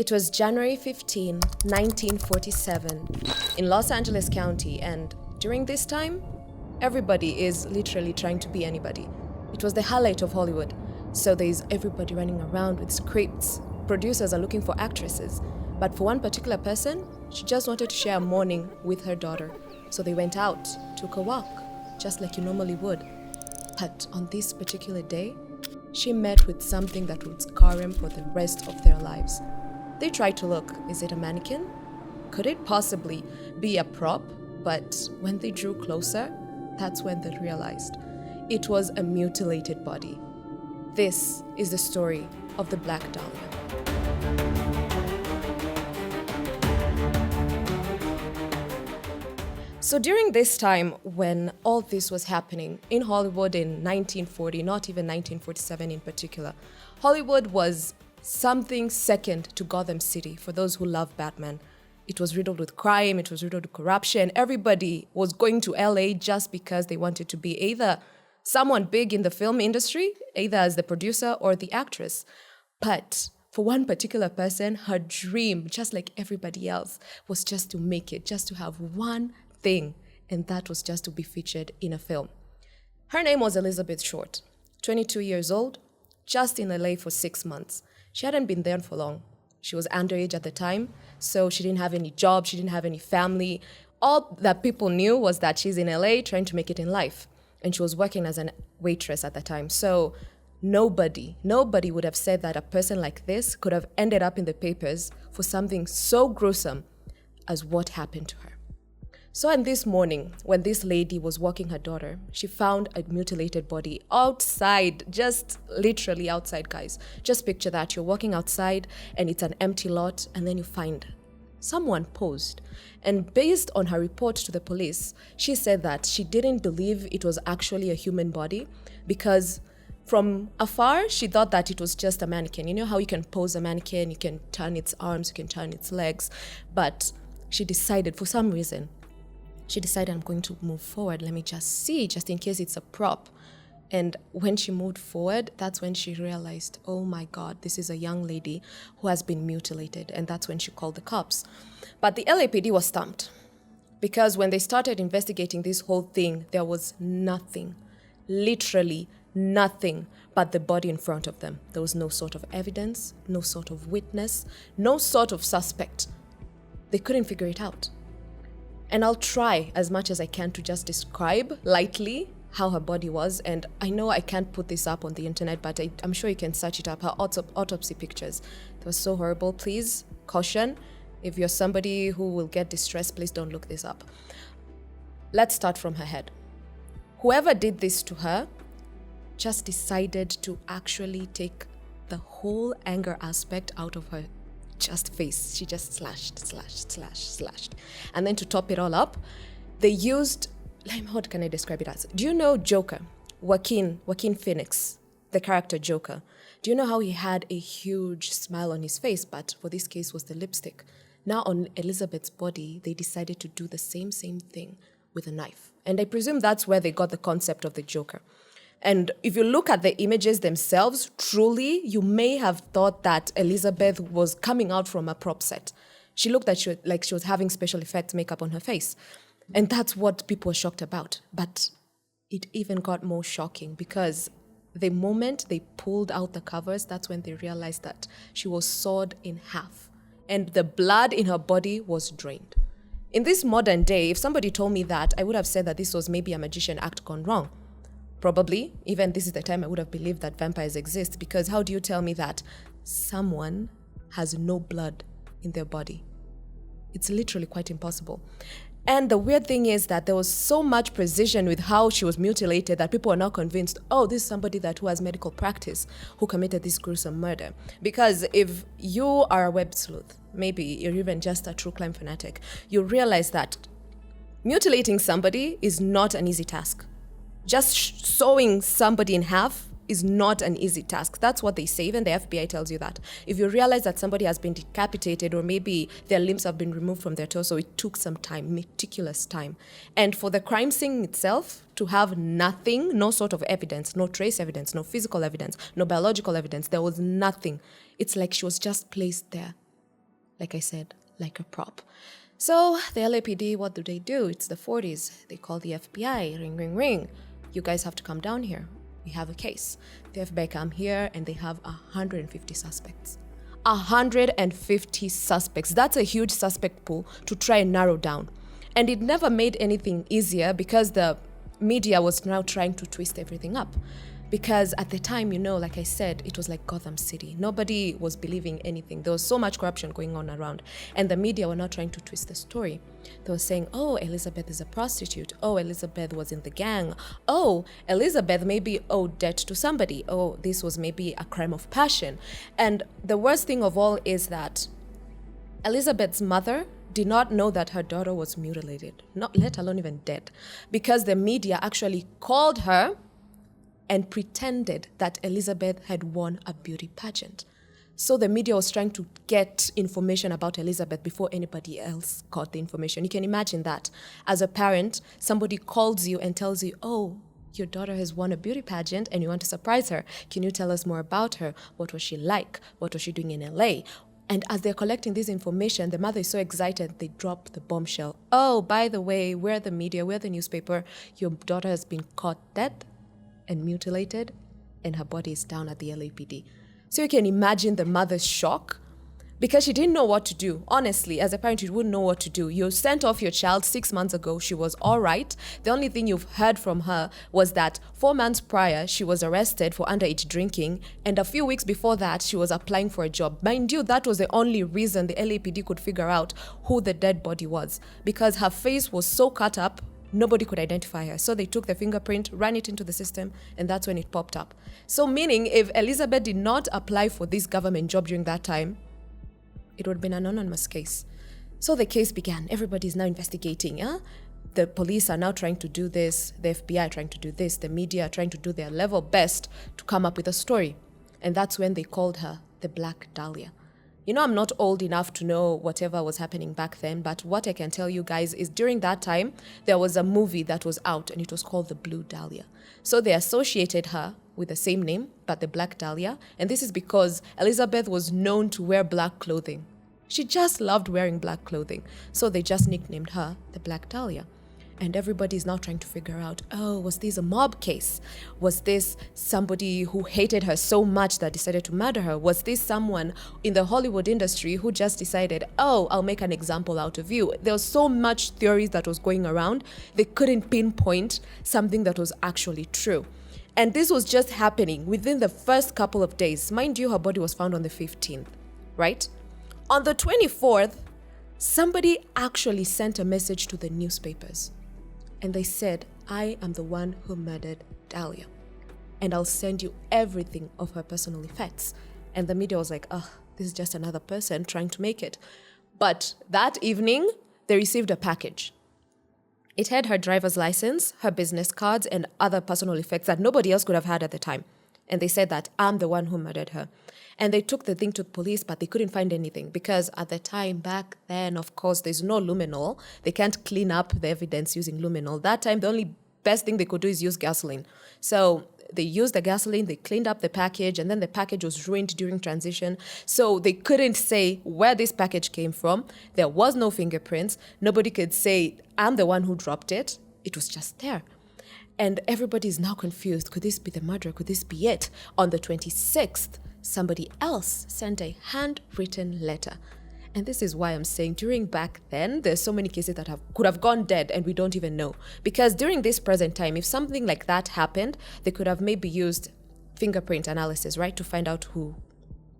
It was January 15, 1947, in Los Angeles County, and during this time, everybody is literally trying to be anybody. It was the highlight of Hollywood, so there's everybody running around with scripts. Producers are looking for actresses, but for one particular person, she just wanted to share a morning with her daughter. So they went out, took a walk, just like you normally would. But on this particular day, she met with something that would scar them for the rest of their lives. They tried to look, is it a mannequin? Could it possibly be a prop? But when they drew closer, that's when they realized it was a mutilated body. This is the story of the Black Dahlia. So during this time, when all this was happening in Hollywood in 1940, not even 1947 in particular, Hollywood was something second to Gotham City for those who love Batman. It was riddled with crime, it was riddled with corruption. Everybody was going to LA just because they wanted to be either someone big in the film industry, either as the producer or the actress. But for one particular person, her dream, just like everybody else, was just to make it, just to have one thing, and that was just to be featured in a film. Her name was Elizabeth Short, 22 years old, just in LA for 6 months. She hadn't been there for long. She was underage at the time, so she didn't have any job, she didn't have any family. All that people knew was that she's in LA trying to make it in life. And she was working as a waitress at the time. So nobody would have said that a person like this could have ended up in the papers for something so gruesome as what happened to her. So on this morning, when this lady was walking her daughter, she found a mutilated body outside, just literally outside, guys. Just picture that. You're walking outside and it's an empty lot, and then you find someone posed. And based on her report to the police, she said that she didn't believe it was actually a human body because from afar, she thought that it was just a mannequin. You know how you can pose a mannequin, you can turn its arms, you can turn its legs. But she decided, for some reason, I'm going to move forward. Let me just see, just in case it's a prop. And when she moved forward, that's when she realized, oh my God, this is a young lady who has been mutilated. And that's when she called the cops. But the LAPD was stumped because when they started investigating this whole thing, there was nothing, literally nothing but the body in front of them. There was no sort of evidence, no sort of witness, no sort of suspect. They couldn't figure it out. And I'll try as much as I can to just describe lightly how her body was. And I know I can't put this up on the internet, but I'm sure you can search it up. Her autopsy pictures, they were so horrible. Please, caution. If you're somebody who will get distressed, please don't look this up. Let's start from her head. Whoever did this to her just decided to actually take the whole anger aspect out of her just face. She just slashed. And then to top it all up, they used, what can I describe it as? Do you know Joker? Joaquin Phoenix, the character Joker. Do you know how he had a huge smile on his face, but for this case was the lipstick? Now on Elizabeth's body, they decided to do the same thing with a knife. And I presume that's where they got the concept of the Joker. And if you look at the images themselves, truly, you may have thought that Elizabeth was coming out from a prop set. She looked like she was having special effects makeup on her face. And that's what people were shocked about. But it even got more shocking because the moment they pulled out the covers, that's when they realized that she was sawed in half. And the blood in her body was drained. In this modern day, if somebody told me that, I would have said that this was maybe a magician act gone wrong. Probably, even this is the time I would have believed that vampires exist, because how do you tell me that someone has no blood in their body? It's literally quite impossible. And the weird thing is that there was so much precision with how she was mutilated that people are now convinced, oh, this is somebody who has medical practice who committed this gruesome murder. Because if you are a web sleuth, maybe you're even just a true crime fanatic, you realize that mutilating somebody is not an easy task. Just sawing somebody in half is not an easy task. That's what they say, even the FBI tells you that. If you realize that somebody has been decapitated or maybe their limbs have been removed from their torso, it took some time, meticulous time. And for the crime scene itself to have nothing, no sort of evidence, no trace evidence, no physical evidence, no biological evidence, there was nothing. It's like she was just placed there like I said, like a prop. So the LAPD, what do? It's the 40s. They call the FBI, ring, ring, ring. You guys have to come down here. We have a case. The FBI come here and they have 150 suspects. 150 suspects. That's a huge suspect pool to try and narrow down. And it never made anything easier because the media was now trying to twist everything up. Because at the time, like I said, it was like Gotham City. Nobody was believing anything. There was so much corruption going on around. And the media were not trying to twist the story. They were saying, oh, Elizabeth is a prostitute. Oh, Elizabeth was in the gang. Oh, Elizabeth maybe owed debt to somebody. Oh, this was maybe a crime of passion. And the worst thing of all is that Elizabeth's mother did not know that her daughter was mutilated, not let alone even dead, because the media actually called her and pretended that Elizabeth had won a beauty pageant. So the media was trying to get information about Elizabeth before anybody else got the information. You can imagine that. As a parent, somebody calls you and tells you, oh, your daughter has won a beauty pageant and you want to surprise her. Can you tell us more about her? What was she like? What was she doing in LA? And as they're collecting this information, the mother is so excited, they drop the bombshell. Oh, by the way, we're the media, we're the newspaper. Your daughter has been caught dead and mutilated, and her body is down at the LAPD. So you can imagine the mother's shock because she didn't know what to do. Honestly, as a parent, you wouldn't know what to do. You sent off your child 6 months ago. She was all right. The only thing you've heard from her was that 4 months prior, she was arrested for underage drinking. And a few weeks before that, she was applying for a job. Mind you, that was the only reason the LAPD could figure out who the dead body was, because her face was so cut up, nobody could identify her. So they took the fingerprint, ran it into the system, and that's when it popped up. So meaning if Elizabeth did not apply for this government job during that time, it would have been an anonymous case. So the case began. Everybody's now investigating. The police are now trying to do this. The FBI trying to do this. The media are trying to do their level best to come up with a story. And that's when they called her the Black Dahlia. I'm not old enough to know whatever was happening back then, but what I can tell you guys is during that time, there was a movie that was out and it was called The Blue Dahlia. So they associated her with the same name, but the Black Dahlia. And this is because Elizabeth was known to wear black clothing. She just loved wearing black clothing. So they just nicknamed her the Black Dahlia. And everybody is now trying to figure out, oh, was this a mob case? Was this somebody who hated her so much that decided to murder her? Was this someone in the Hollywood industry who just decided, oh, I'll make an example out of you? There was so much theories that was going around, they couldn't pinpoint something that was actually true. And this was just happening within the first couple of days. Mind you, her body was found on the 15th, right? On the 24th, somebody actually sent a message to the newspapers. And they said, I am the one who murdered Dahlia. And I'll send you everything of her personal effects. And the media was like, this is just another person trying to make it. But that evening, they received a package. It had her driver's license, her business cards, and other personal effects that nobody else could have had at the time. And they said that I'm the one who murdered her. And they took the thing to the police, but they couldn't find anything because at the time back then, of course, there's no luminol. They can't clean up the evidence using luminol. That time, the only best thing they could do is use gasoline. So they used the gasoline, they cleaned up the package, and then the package was ruined during transition. So they couldn't say where this package came from. There was no fingerprints. Nobody could say, I'm the one who dropped it. It was just there. And everybody is now confused. Could this be the murderer? Could this be it? On the 26th, somebody else sent a handwritten letter. And this is why I'm saying during back then, there's so many cases that could have gone dead and we don't even know. Because during this present time, if something like that happened, they could have maybe used fingerprint analysis, right, to find out who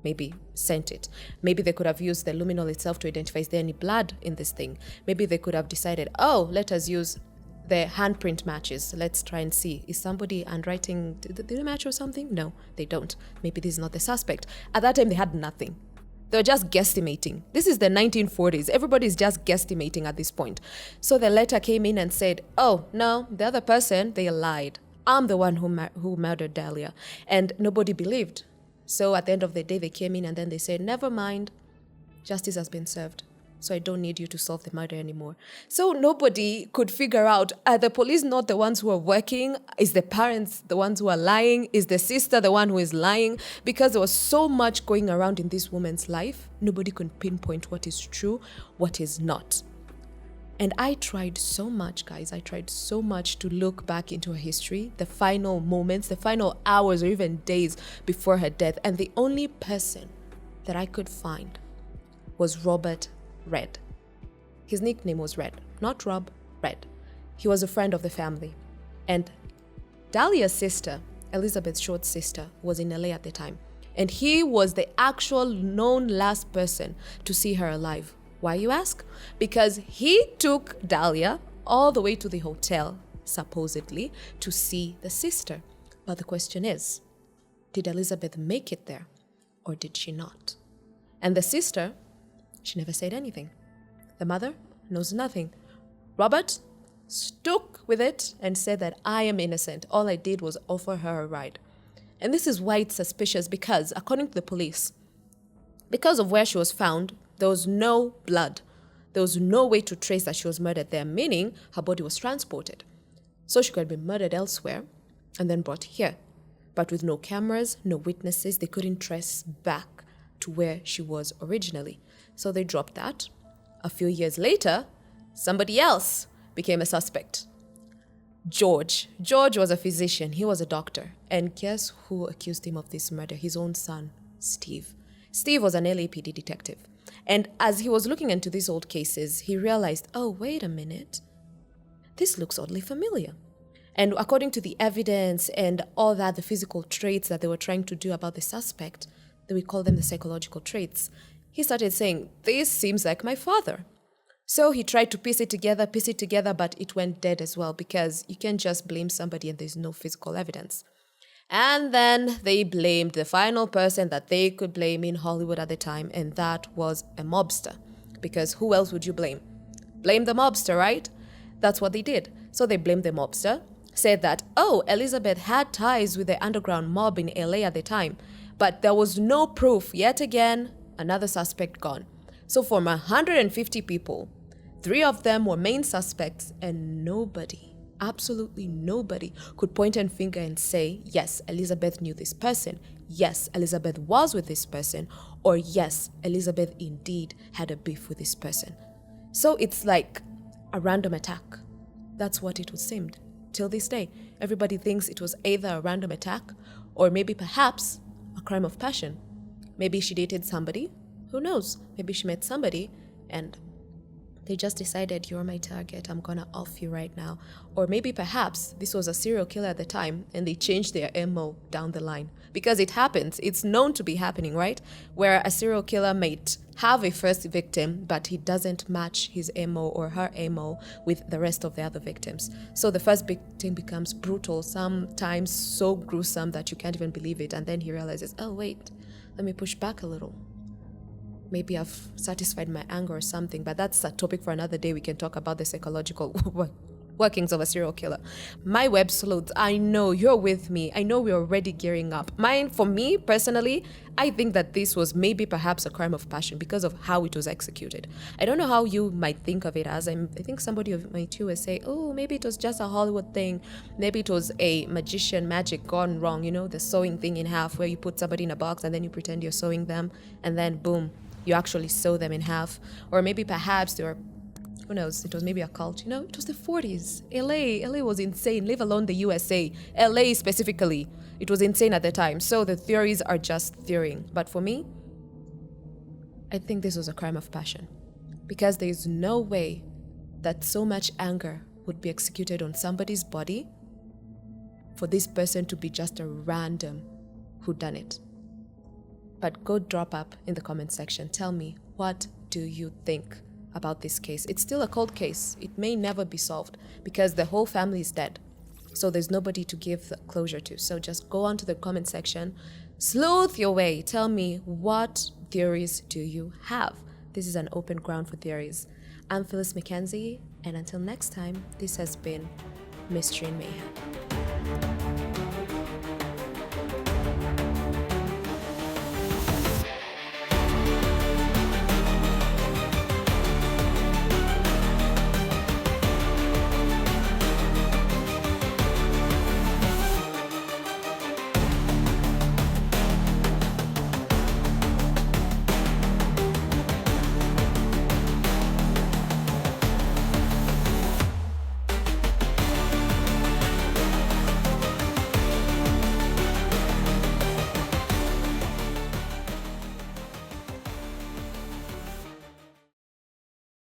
maybe sent it. Maybe they could have used the luminol itself to identify is there any blood in this thing. Maybe they could have decided, let us use the handprint matches. Let's try and see. Is somebody handwriting, did they match or something? No, they don't. Maybe this is not the suspect. At that time, they had nothing. They were just guesstimating. This is the 1940s. Everybody's just guesstimating at this point. So the letter came in and said, no, the other person, they lied. I'm the one who murdered Dahlia. And nobody believed. So at the end of the day, they came in and then they said, never mind. Justice has been served. so I don't need you to solve the murder anymore. So nobody could figure out, are the police not the ones who are working? Is the parents the ones who are lying? Is the sister the one who is lying? Because there was so much going around in this woman's life, nobody could pinpoint what is true, what is not. And I tried so much, guys. I tried so much to look back into her history, the final moments, the final hours or even days before her death. And the only person that I could find was Robert Red. His nickname was Red, not Rob, Red. He was a friend of the family. And Dahlia's sister, Elizabeth Short's sister, was in LA at the time. And he was the actual known last person to see her alive. Why, you ask? Because he took Dahlia all the way to the hotel, supposedly, to see the sister. But the question is, did Elizabeth make it there or did she not? And the sister, she never said anything. The mother knows nothing. Robert stuck with it and said that I am innocent. All I did was offer her a ride. And this is why it's suspicious because, according to the police, because of where she was found, there was no blood. There was no way to trace that she was murdered there, meaning her body was transported. So she could have been murdered elsewhere and then brought here. But with no cameras, no witnesses, they couldn't trace back to where she was originally. So they dropped that. A few years later, somebody else became a suspect. George. George was a physician. He was a doctor. And guess who accused him of this murder? His own son, Steve. Steve was an LAPD detective. And as he was looking into these old cases, he realized, oh, wait a minute. This looks oddly familiar. And according to the evidence and all that, the physical traits that they were trying to do about the suspect, that we call them the psychological traits, he started saying, this seems like my father. So he tried to piece it together, but it went dead as well because you can't just blame somebody and there's no physical evidence. And then they blamed the final person that they could blame in Hollywood at the time, and that was a mobster. Because who else would you blame? Blame the mobster, right? That's what they did. So they blamed the mobster, said that, oh, Elizabeth had ties with the underground mob in LA at the time, but there was no proof. Yet again, another suspect gone. So from 150 people, 3 of them were main suspects, and nobody, absolutely nobody, could point a finger and say, yes, Elizabeth knew this person. Yes, Elizabeth was with this person. Or yes, Elizabeth indeed had a beef with this person. So it's like a random attack. That's what it seemed. Till this day, everybody thinks it was either a random attack or maybe perhaps a crime of passion. Maybe she dated somebody. Who knows? Maybe she met somebody and they just decided, you're my target, I'm gonna off you right now. Or maybe perhaps this was a serial killer at the time and they changed their MO down the line. Because it happens, it's known to be happening, right? Where a serial killer might have a first victim, but he doesn't match his MO or her MO with the rest of the other victims. So the first victim becomes brutal, sometimes so gruesome that you can't even believe it. And then he realizes, oh wait, let me push back a little. Maybe I've satisfied my anger or something, but that's a topic for another day. We can talk about the psychological workings of a serial killer. My web sleuths, I know you're with me. I know we're already gearing up. For me, personally, I think that this was maybe perhaps a crime of passion because of how it was executed. I don't know how you might think of it as. I think somebody might you say, oh, maybe it was just a Hollywood thing. Maybe it was a magician magic gone wrong, the sewing thing in half where you put somebody in a box and then you pretend you're sewing them and then boom, you actually sew them in half. Or maybe perhaps they were, who knows, it was maybe a cult. It was the 40s. LA was insane, leave alone the USA. LA specifically, it was insane at the time. So the theories are just theorying. But for me, I think this was a crime of passion. Because there is no way that so much anger would be executed on somebody's body for this person to be just a random whodunit. But go drop up in the comment section. Tell me, what do you think about this case? It's still a cold case. It may never be solved because the whole family is dead. So there's nobody to give the closure to. So just go on to the comment section, sleuth your way. Tell me, what theories do you have? This is an open ground for theories. I'm Phyllis McKenzie, and until next time, this has been Mystery and Mayhem.